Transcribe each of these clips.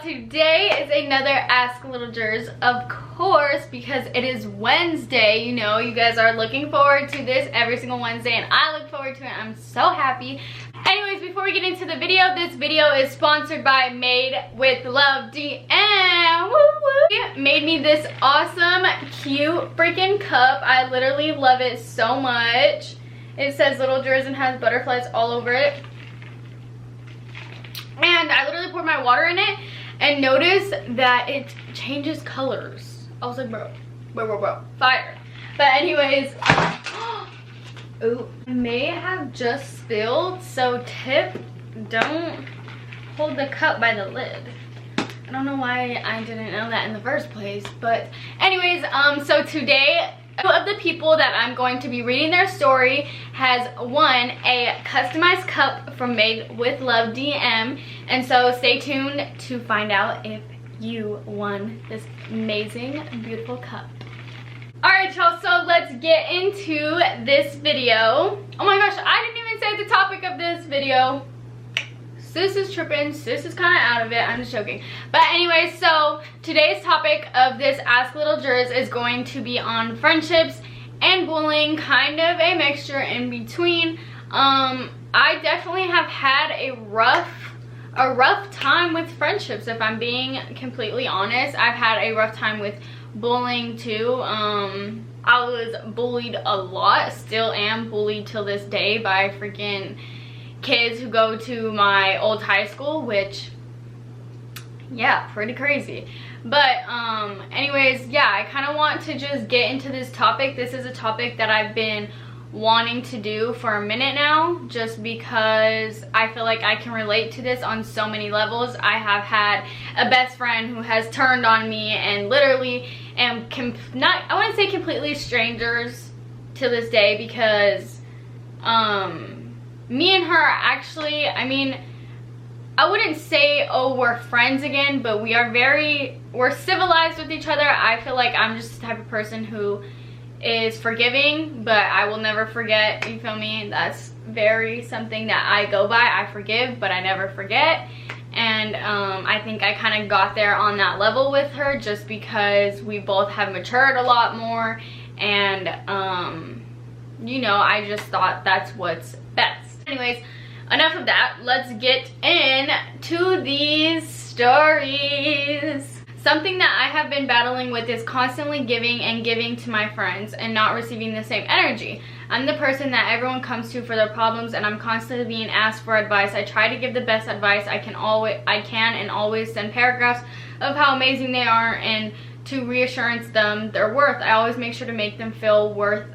today is another Ask Little Jerz, of course, because it is Wednesday. You know, you guys are looking forward to this every single Wednesday, and I look forward to it. I'm so happy. Anyways, before we get into the video, this video is sponsored by Made with Love DM. Woo woo! Made me this awesome, cute freaking cup. I literally love it so much. It says Little Jerz and has butterflies all over it. And I literally poured my water in it and noticed that it changes colors. I was like, bro, fire. But anyways, ooh, I may have just spilled, so tip, don't hold the cup by the lid. I don't know why I didn't know that in the first place, but anyways, so today, two of the people that I'm going to be reading their story has won a customized cup from Made with Love DM, and so stay tuned to find out if you won this amazing, beautiful cup. Alright y'all, so let's get into this video. Oh my gosh, I didn't even say the topic of this video. Sis is tripping, sis is kind of out of it, I'm just joking. But anyway, so today's topic of this Ask Little Jerz is going to be on friendships and bullying, kind of a mixture in between. I definitely have had a rough time with friendships, if I'm being completely honest. I've had a rough time with bullying too. I was bullied a lot, still am bullied till this day by freaking kids who go to my old high school, which, yeah, pretty crazy. But anyways, yeah, I kind of want to just get into this topic. This is a topic that I've been wanting to do for a minute now, just because I feel like I can relate to this on so many levels. I have had a best friend who has turned on me and literally am I wouldn't say completely strangers to this day, because me and her actually, I mean, I wouldn't say, oh, we're friends again, but we're civilized with each other. I feel like I'm just the type of person who is forgiving, but I will never forget, you feel me? That's very something that I go by. I forgive, but I never forget. And I think I kind of got there on that level with her, just because we both have matured a lot more, and you know, I just thought that's what's best. Anyways, enough of that. Let's get into these stories. Something that I have been battling with is constantly giving and giving to my friends and not receiving the same energy. I'm the person that everyone comes to for their problems, and I'm constantly being asked for advice. I try to give the best advice I can and always send paragraphs of how amazing they are and to reassurance them their worth. I always make sure to make them feel worth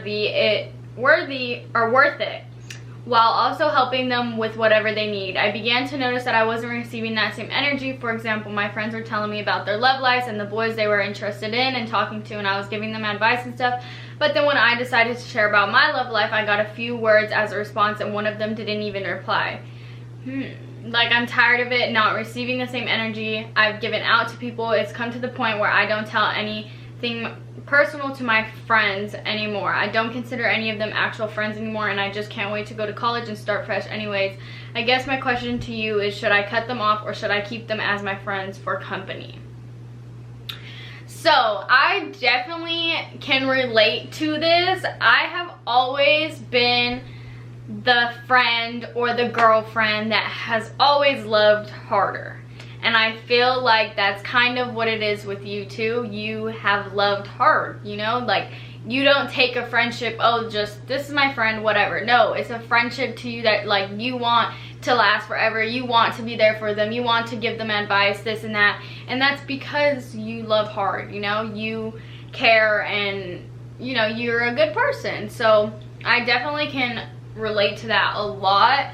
it, while also helping them with whatever they need. I began to notice that I wasn't receiving that same energy. For example, my friends were telling me about their love lives and the boys they were interested in and talking to, and I was giving them advice and stuff. But then when I decided to share about my love life, I got a few words as a response, and one of them didn't even reply. Like, I'm tired of it, not receiving the same energy. I've given out to people. It's come to the point where I don't tell anything personal to my friends anymore. I don't consider any of them actual friends anymore, and I just can't wait to go to college and start fresh anyways. I guess my question to you is, should I cut them off or should I keep them as my friends for company? So I definitely can relate to this. I have always been the friend or the girlfriend that has always loved harder. And I feel like that's kind of what it is with you too. You have loved hard, you know? Like, you don't take a friendship, oh, just, this is my friend, whatever. No, it's a friendship to you that, like, you want to last forever. You want to be there for them. You want to give them advice, this and that. And that's because you love hard, you know? You care, and, you know, you're a good person. So I definitely can relate to that a lot.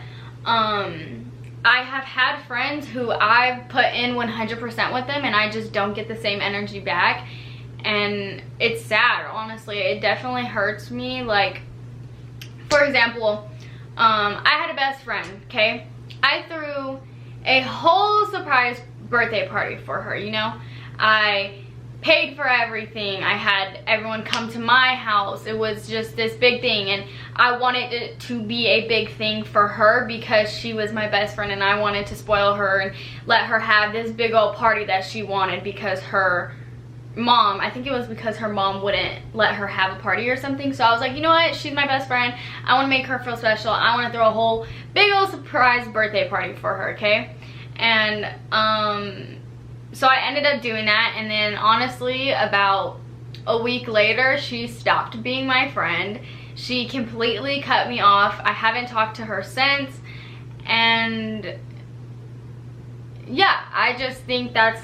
I have had friends who I've put in 100% with them, and I just don't get the same energy back, and it's sad, honestly. It definitely hurts me. Like, for example, I had a best friend, okay? I threw a whole surprise birthday party for her, you know? I paid for everything. I had everyone come to my house. It was just this big thing, and I wanted it to be a big thing for her because she was my best friend, and I wanted to spoil her and let her have this big old party that she wanted because her mom, I think it was because her mom wouldn't let her have a party or something. So I was like, you know what, she's my best friend, I want to make her feel special. I want to throw a whole big old surprise birthday party for her, okay? And so I ended up doing that, and then honestly about a week later she stopped being my friend. She completely cut me off. I haven't talked to her since, and yeah, I just think that's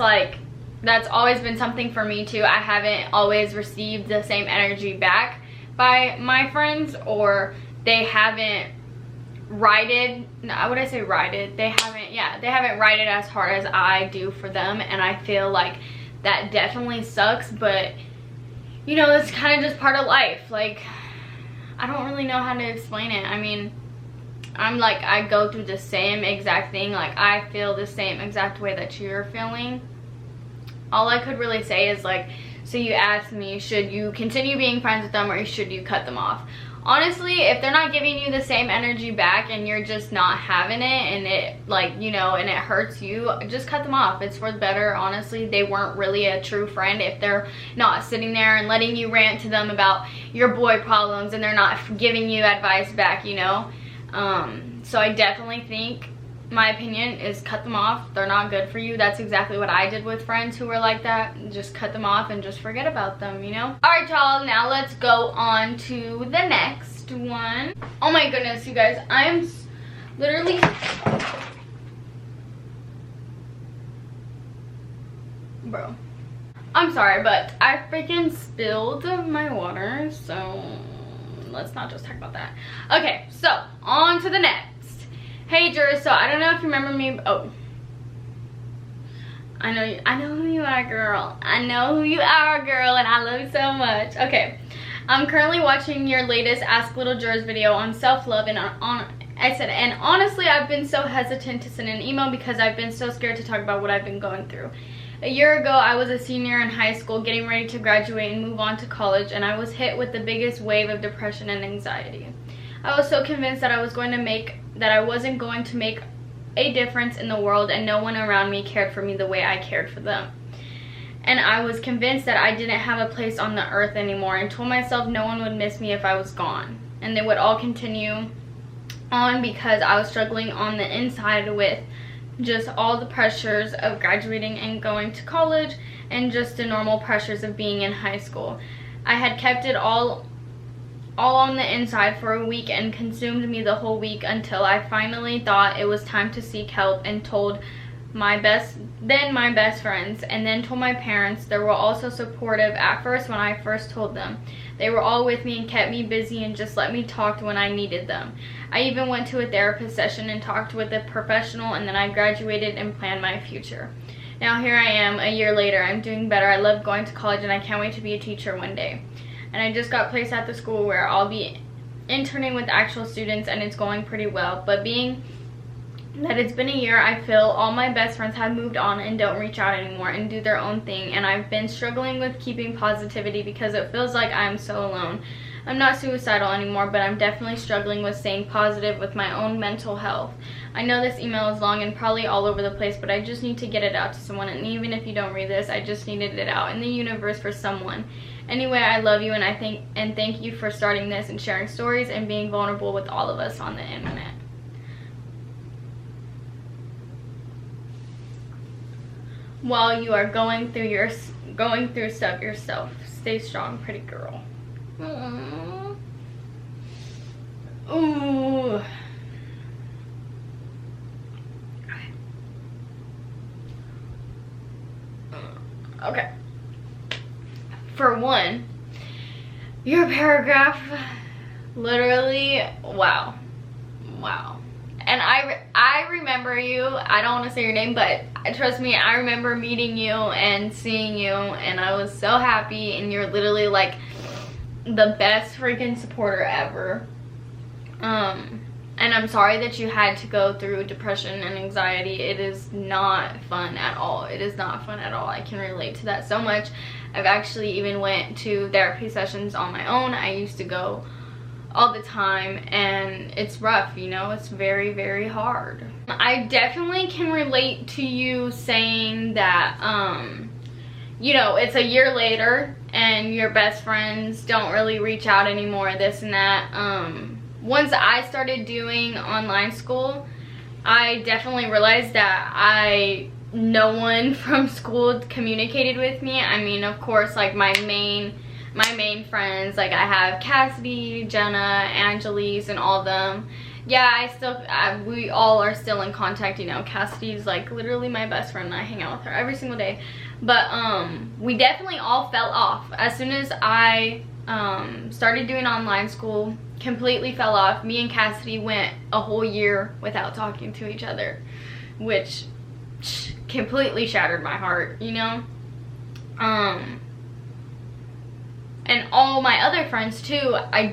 always been something for me too. I haven't always received the same energy back by my friends, or they haven't righted, no, would I say righted? They haven't righted as hard as I do for them, and I feel like that definitely sucks, but you know, it's kind of just part of life. Like, I don't really know how to explain it. I mean, I go through the same exact thing. Like, I feel the same exact way that you're feeling. All I could really say is, like, so you asked me, should you continue being friends with them or should you cut them off? Honestly, if they're not giving you the same energy back and you're just not having it, and it, like, you know, and it hurts you, just cut them off. It's for the better. Honestly, they weren't really a true friend if they're not sitting there and letting you rant to them about your boy problems and they're not giving you advice back, you know? So I definitely think, my opinion is, cut them off. They're not good for you. That's exactly what I did with friends who were like that. Just cut them off and just forget about them, you know? Alright, y'all, now let's go on to the next one. Oh my goodness, you guys, I am literally bro, I'm sorry, but I freaking spilled my water, so let's not just talk about that. Okay, so on to the next. Hey Jerz, so I don't know if you remember me. Oh, I know who you are, girl. I know who you are, girl, and I love you so much. Okay, I'm currently watching your latest Ask Little Jerz video on self-love, and and honestly, I've been so hesitant to send an email because I've been so scared to talk about what I've been going through. A year ago, I was a senior in high school, getting ready to graduate and move on to college, and I was hit with the biggest wave of depression and anxiety. I was so convinced that I wasn't going to make a difference in the world, and no one around me cared for me the way I cared for them. And I was convinced that I didn't have a place on the earth anymore, and told myself no one would miss me if I was gone. And they would all continue on because I was struggling on the inside with just all the pressures of graduating and going to college, and just the normal pressures of being in high school. I had kept it all on the inside for a week, and consumed me the whole week, until I finally thought it was time to seek help, and told my best friends, and then told my parents. They were also supportive at first when I first told them. They were all with me and kept me busy and just let me talk when I needed them. I even went to a therapist session and talked with a professional, and then I graduated and planned my future. Now here I am a year later. I'm doing better. I love going to college, and I can't wait to be a teacher one day. And I just got placed at the school where I'll be interning with actual students, and it's going pretty well. But being that it's been a year, I feel all my best friends have moved on and don't reach out anymore and do their own thing, and I've been struggling with keeping positivity because it feels like I'm so alone. I'm not suicidal anymore, but I'm definitely struggling with staying positive with my own mental health. I know this email is long and probably all over the place, but I just need to get it out to someone, and even if you don't read this, I just needed it out in the universe for someone. Anyway, I love you, and thank you for starting this and sharing stories and being vulnerable with all of us on the internet. While you are going through stuff yourself, stay strong, pretty girl. Aww. Ooh. Okay. For one, your paragraph, literally, wow. And I remember you. I don't want to say your name, but trust me, I remember meeting you and seeing you, and I was so happy, and you're literally like the best freaking supporter ever. And And I'm sorry that you had to go through depression and anxiety. It is not fun at all. It is not fun at all. I can relate to that so much. I've actually even went to therapy sessions on my own. I used to go all the time, and it's rough, you know. It's very, very hard. I definitely can relate to you saying that, you know, it's a year later and your best friends don't really reach out anymore, this and that. Once I started doing online school, I definitely realized that no one from school communicated with me. I mean, of course, like my main friends, like I have Cassidy, Jenna, Angelise, and all of them. Yeah, we all are still in contact, you know. Cassidy's like literally my best friend. I hang out with her every single day. But we definitely all fell off. As soon as I started doing online school, completely fell off. Me and Cassidy went a whole year without talking to each other, which completely shattered my heart, you know. And all my other friends too, I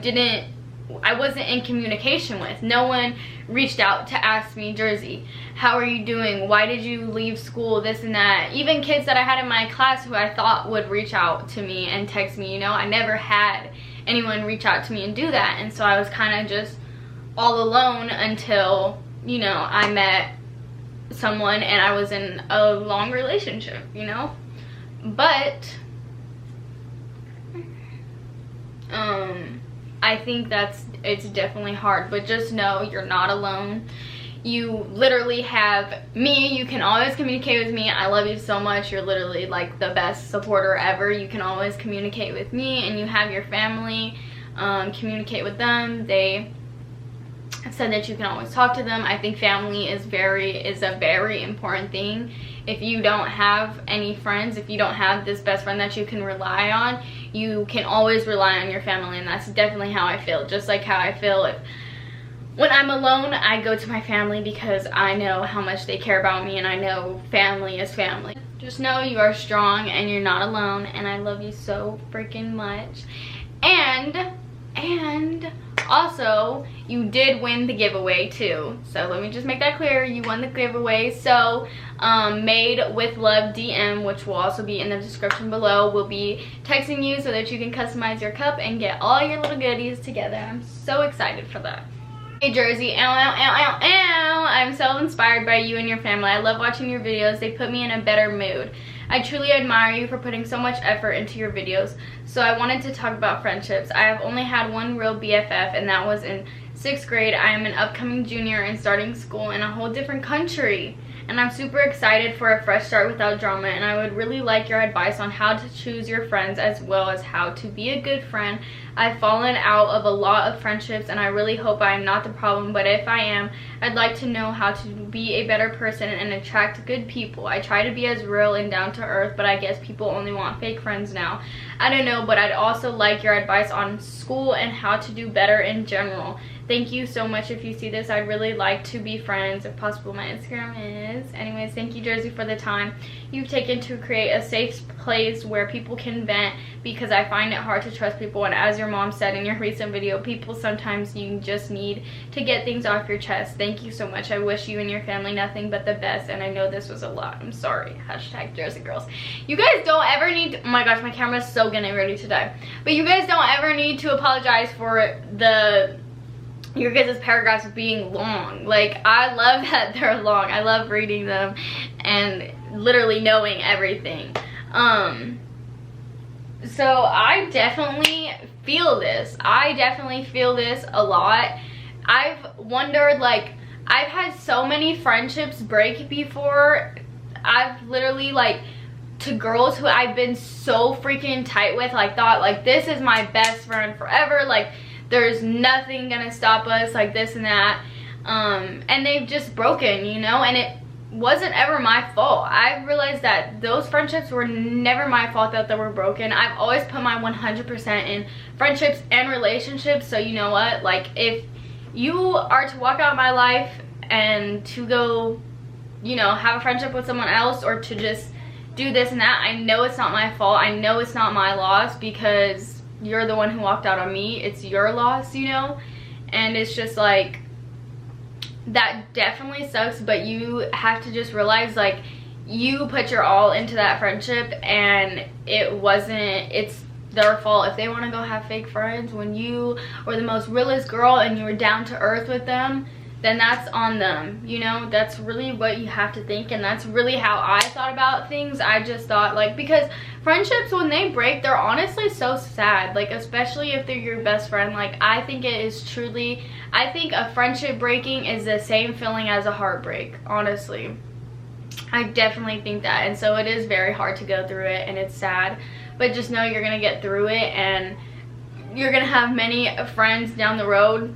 wasn't in communication with. No one reached out to ask me, Jerzi, how are you doing? Why did you leave school? This and that. Even kids that I had in my class who I thought would reach out to me and text me, you know, I never had anyone reach out to me and do that. And so I was kind of just all alone until, you know, I met someone and I was in a long relationship, you know. But I think it's definitely hard, but just know you're not alone. You literally have me. You can always communicate with me. I love you so much. You're literally like the best supporter ever. You can always communicate with me, and you have your family. Communicate with them. They said that you can always talk to them. I think family is a very important thing. If you don't have any friends, if you don't have this best friend that you can rely on, you can always rely on your family, and that's definitely how I feel. Just like how I feel when I'm alone, I go to my family because I know how much they care about me, and I know family is family. Just know you are strong and you're not alone, and I love you so freaking much. And also, you did win the giveaway too. So let me just make that clear. You won the giveaway. So Made with Love DM, which will also be in the description below, will be texting you so that you can customize your cup and get all your little goodies together. I'm so excited for that. Hey Jerzi, I'm so inspired by you and your family. I love watching your videos. They put me in a better mood. I truly admire you for putting so much effort into your videos. So I wanted to talk about friendships. I have only had one real BFF, and that was in 6th grade. I am an upcoming junior and starting school in a whole different country. And I'm super excited for a fresh start without drama, and I would really like your advice on how to choose your friends as well as how to be a good friend. I've fallen out of a lot of friendships, and I really hope I am not the problem, but if I am, I'd like to know how to be a better person and attract good people. I try to be as real and down to earth, but I guess people only want fake friends now. I don't know, but I'd also like your advice on school and how to do better in general. Thank you so much. If you see this, I'd really like to be friends. If possible, my Instagram is. Anyways, thank you, Jerzi, for the time you've taken to create a safe place where people can vent, because I find it hard to trust people. And as your mom said in your recent video, people sometimes you just need to get things off your chest. Thank you so much. I wish you and your family nothing but the best, and I know this was a lot. I'm sorry. Hashtag Jerzi girls. You guys don't ever need to, oh my gosh, my camera's so getting ready to die. But you guys don't ever need to apologize for your guys' paragraphs being long. Like, I love that they're long. I love reading them and literally knowing everything. So I definitely feel this. I definitely feel this a lot. I've wondered, like, I've had so many friendships break before. I've literally, like, to girls who I've been so freaking tight with, like, thought, like, this is my best friend forever, like, there's nothing gonna stop us, like this and that, and they've just broken, you know. And it wasn't ever my fault. I realized that those friendships were never my fault that they were broken. I've always put my 100% in friendships and relationships. So you know what, like, if you are to walk out of my life and to go, you know, have a friendship with someone else, or to just do this and that, I know it's not my fault. I know it's not my loss, because you're the one who walked out on me. It's your loss, you know. And it's just like, that definitely sucks, but you have to just realize, like, you put your all into that friendship, and it's their fault if they want to go have fake friends. When you were the most realest girl and you were down to earth with them, then that's on them, you know. That's really what you have to think, and that's really how I thought about things. I just thought, like, because friendships, when they break, they're honestly so sad, like, especially if they're your best friend. Like, I think it is truly, I think a friendship breaking is the same feeling as a heartbreak, honestly. I definitely think that, and so it is very hard to go through it, and it's sad, but just know you're gonna get through it, and you're gonna have many friends down the road.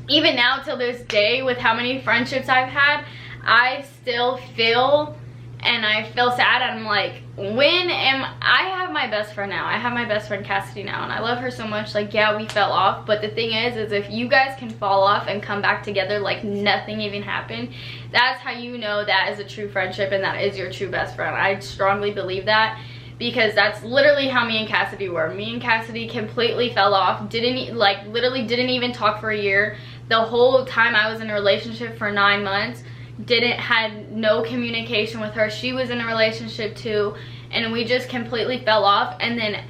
Even now, till this day, with how many friendships I've had, I still feel, and I feel sad. I'm like, I have my best friend now. I have my best friend Cassidy now, and I love her so much. Like, yeah, we fell off, but the thing is if you guys can fall off and come back together like nothing even happened, that's how you know that is a true friendship, and that is your true best friend. I strongly believe that, because that's literally how me and Cassidy were. Me and Cassidy completely fell off, literally didn't even talk for a year. The whole time I was in a relationship for 9 months, had no communication with her. She was in a relationship too, and we just completely fell off. And then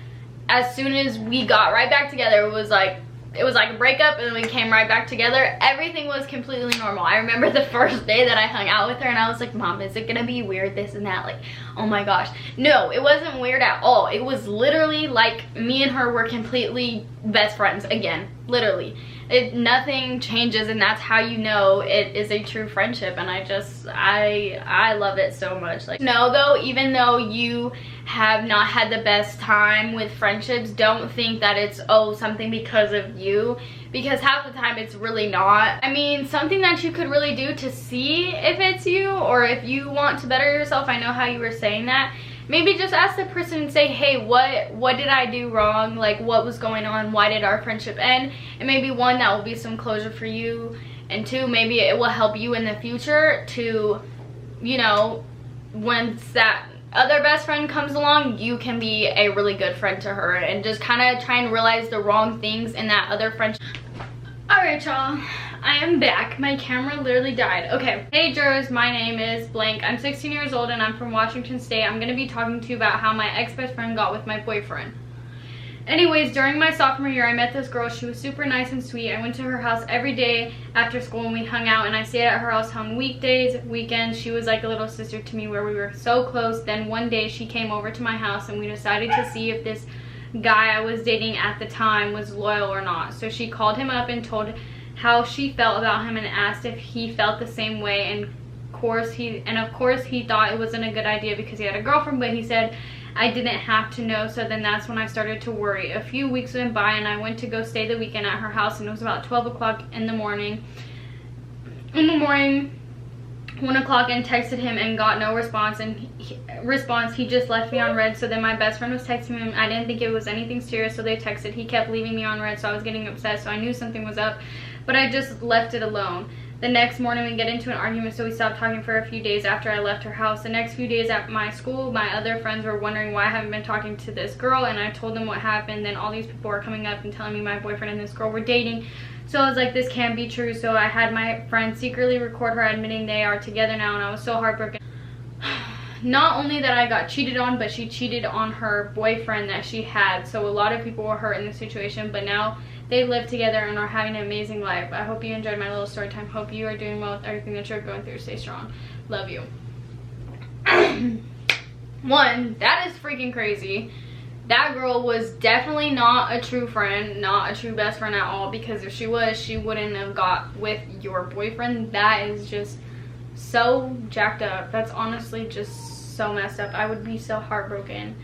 as soon as we got right back together, it was like a breakup, and then we came right back together. Everything was completely normal. I remember the first day that I hung out with her, and I was like, Mom, is it gonna be weird, this and that? Like, oh my gosh. No, it wasn't weird at all. It was literally like me and her were completely best friends again, literally. Nothing changes, and that's how you know it is a true friendship. And I love it so much. Like, no, though, even though you have not had the best time with friendships, don't think that it's something because of you, because half the time it's really not. I mean, something that you could really do to see if it's you, or if you want to better yourself, I know how you were saying that, maybe just ask the person and say, hey, what did I do wrong? Like, what was going on? Why did our friendship end? And maybe one, that will be some closure for you, and two, maybe it will help you in the future to, you know, once that other best friend comes along, you can be a really good friend to her, and just kind of try and realize the wrong things in that other friendship. Alright, y'all, I am back. My camera literally died. Okay. Hey, Jerz, my name is blank. I'm 16 years old, and I'm from Washington State. I'm going to be talking to you about how my ex-best friend got with my boyfriend. Anyways, during my sophomore year, I met this girl. She was super nice and sweet. I went to her house every day after school, and we hung out, and I stayed at her house on weekdays, weekends. She was like a little sister to me, where we were so close. Then one day she came over to my house, and we decided to see if this guy I was dating at the time was loyal or not. So she called him up and told how she felt about him, and asked if he felt the same way. And of course he thought it wasn't a good idea because he had a girlfriend, but he said I didn't have to know. So then that's when I started to worry. A few weeks went by, and I went to go stay the weekend at her house, and it was about 12 o'clock in the morning. 1 o'clock, and texted him and got no response, and he just left me on red. So then my best friend was texting him. I didn't think it was anything serious, so they texted. He kept leaving me on red, so I was getting upset, so I knew something was up, but I just left it alone. The next morning we get into an argument, so we stopped talking for a few days after I left her house. The next few days at my school, my other friends were wondering why I haven't been talking to this girl, and I told them what happened. Then all these people were coming up and telling me my boyfriend and this girl were dating. So I was like, this can't be true. So I had my friend secretly record her admitting they are together now, and I was so heartbroken. Not only that I got cheated on, but she cheated on her boyfriend that she had. So a lot of people were hurt in this situation, but now they live together and are having an amazing life. I hope you enjoyed my little story time. Hope you are doing well with everything that you're going through. Stay strong. Love you. One, that is freaking crazy. That girl was definitely not a true friend, not a true best friend at all, because if she was, she wouldn't have got with your boyfriend. That is just so jacked up. That's honestly just so messed up. I would be so heartbroken.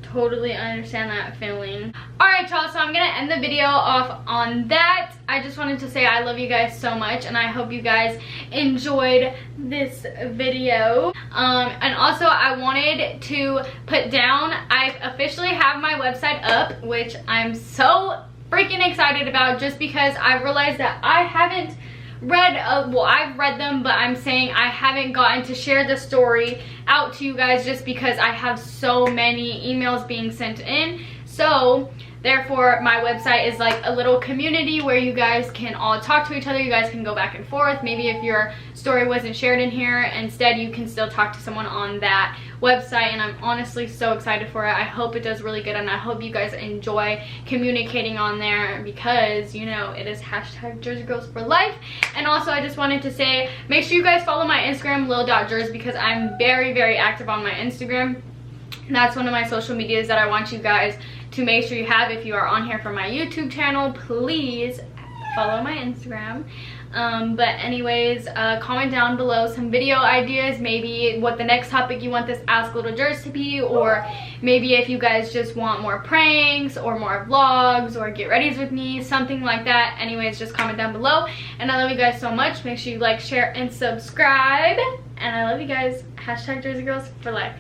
Totally understand that feeling. Alright, y'all, so I'm gonna end the video off on that. I just wanted to say I love you guys so much, and I hope you guys enjoyed this video. And also I wanted to put down, I officially have my website up, which I'm so freaking excited about, just because I realized that I haven't read, well, I've read them, but I'm saying I haven't gotten to share the story out to you guys, just because I have so many emails being sent in. So Therefore, my website is like a little community where you guys can all talk to each other. You guys can go back and forth. Maybe if your story wasn't shared in here, instead you can still talk to someone on that website, and I'm honestly so excited for it. I hope it does really good, and I hope you guys enjoy communicating on there, because you know it is hashtag Jersey Girls for life. And also, I just wanted to say, make sure you guys follow my Instagram, lil.jerz, because I'm very, very active on my Instagram. That's one of my social medias that I want you guys to make sure you have. If you are on here for my YouTube channel, please follow my Instagram. But anyways, comment down below some video ideas, maybe what the next topic you want this Ask Little Jerz to be, or maybe if you guys just want more pranks or more vlogs or get readies with me, something like that. Anyways, just comment down below, and I love you guys so much. Make sure you like, share, and subscribe, and I love you guys. Hashtag Jersey Girls for life.